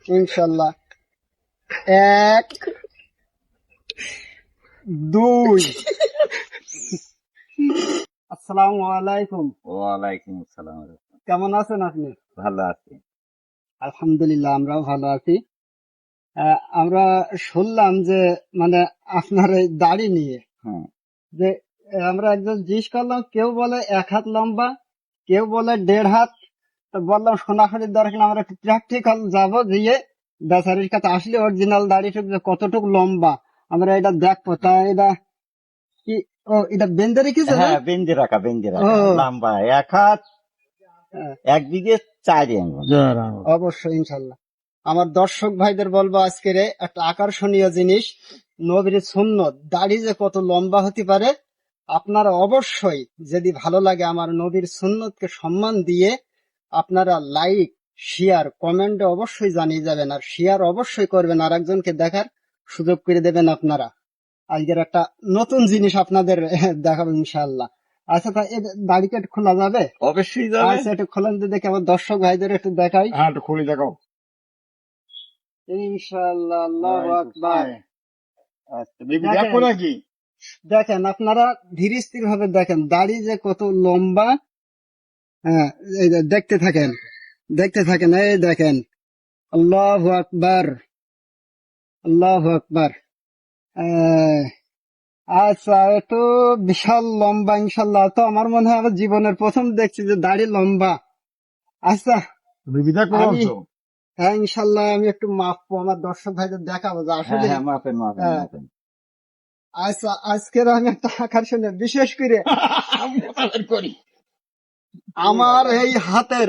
ইনশাল্লাহ। 1 2 আসসালামু আলাইকুম। ওয়ালাইকুম আসসালাম। কেমন আছেন আপনি? ভালো আছি। আলহামদুলিল্লাহ, আমরাও ভালো আছি। আমরা শুনলাম যে মানে আপনার এই দাড়ি নিয়ে হ্যাঁ, যে আমরা একজন জিজ্ঞেস করলাম, কেউ বলে 1 হাত লম্বা, কেউ বলে 1.5 হাত। তো বললাম শোনাশুনির দরকার নেই, আমরা একটু প্র্যাকটিক্যাল যাবো, দিয়ে বেচারির কাছে আসলে অরিজিনাল দাড়িটুকু যে কতটুকু লম্বা আমরা এটা দেখবো। তা এটা কি, ও এটা বেঁধে রেখেছে না? হ্যাঁ, বেঞ্জে রাখা ও লম্বা 1 হাত, হ্যাঁ, 1 বিঘে 4 আঙ্গুল। অবশ্যই ইনশাল্লাহ। আমার দর্শক ভাইদের বলবো, আজকের একটা আকর্ষণীয় জিনিস, নবীর সুন্নত দাড়ি যে কত লম্বা হতে পারে। আপনারা অবশ্যই, যদি ভালো লাগে আমার নবীর সুন্নতকে সম্মান দিয়ে আপনারা লাইক, শেয়ার, কমেন্টে অবশ্যই জানিয়ে যাবেন, আর শেয়ার অবশ্যই করবেন, আর একজনকে দেখার সুযোগ করে দেবেন আপনারা। আজকের একটা নতুন জিনিস আপনাদের দেখাবো ইনশাআল্লাহ। আচ্ছা, তা এই দাড়িটা একটু খোলা যাবে? অবশ্যই যাবে। আচ্ছা, একটু খোলেন তো দেখি, আমার দর্শক ভাইদের একটু দেখাই। হ্যাঁ, একটু খুলে দেখাও। ইনশাআল্লাহ, আল্লাহু আকবার। আচ্ছা, বেবি দেখেন। দেখো নাকি? দেখেন, আপনারা ধীর স্থির ভাবে দেখেন দাড়ি যে কত লম্বা। হ্যাঁ, এই যে দেখতে থাকেন, দেখতে থাকেন, এই দেখেন। আল্লাহু আকবার, আল্লাহু আকবার। আহ, আচ্ছা, একটু বিশাল লম্বা ইনশাল্লাহ। তো আমার মনে হয় আমার জীবনের প্রথম দেখছি যে দাড়ি লম্বা। আচ্ছা, বেবি দেখো আমি বলছো? হ্যাঁ ইনশাল্লাহ আমি একটু মাপবো, আমার দর্শক ভাইদের দেখাবো যে হ্যাঁ আসলে। হ্যাঁ, মাপেন মাপেন হ্যাঁ, মাপেন। আচ্ছা, আজকের আমি একটা আকর্ষণে বিশেষ করে মোতাবেক করি। আমার এই হাতের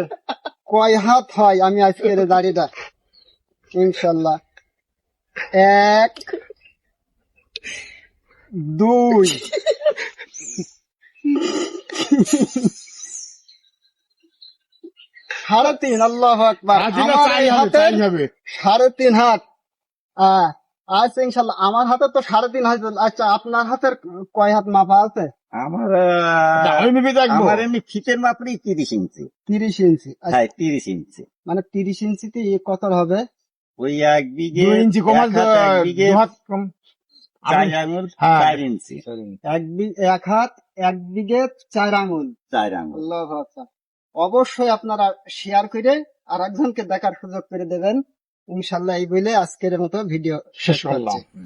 কয় হাত হয়, আমি আজকের এই দাড়িটা ইনশাল্লাহ। 1 2 3.5। আল্লাহু আকবার। আজিনা আমার চাই এই হবে, হাতের চাই হবে। 3.5 হাত। আচ্ছা ইনশাল্লাহ, আমার হাতের তো 3.5 হাত। আচ্ছা, আপনার হাতের কয় হাত মাপা আছে? আমার আচ্ছা, আমি বেবি দেখবো। আমার এমনি ফিতের মাপড়ি 30 ইঞ্চি। 30 ইঞ্চি। আচ্ছা, হ্যাঁ, 30 ইঞ্চি। মানে 30 ইঞ্চিতে কত হবে? ওই 1 বিঘে 2 ইঞ্চি কমাল 1 হাত, 1 বিঘে 2 হাত কম। 4 আঙুল, হ্যাঁ। 4 ইঞ্চি। 1 হাত 1 বিঘে 4 আঙুল। 4 আঙুল। আল্লাহু আকবার। অবশ্যই আপনারা শেয়ার করে আর একজনকে দেখার সুযোগ করে দেবেন ইনশাল্লাহ। এই বলে আজকের মতো ভিডিও শেষ শেষ করলাম। করছি।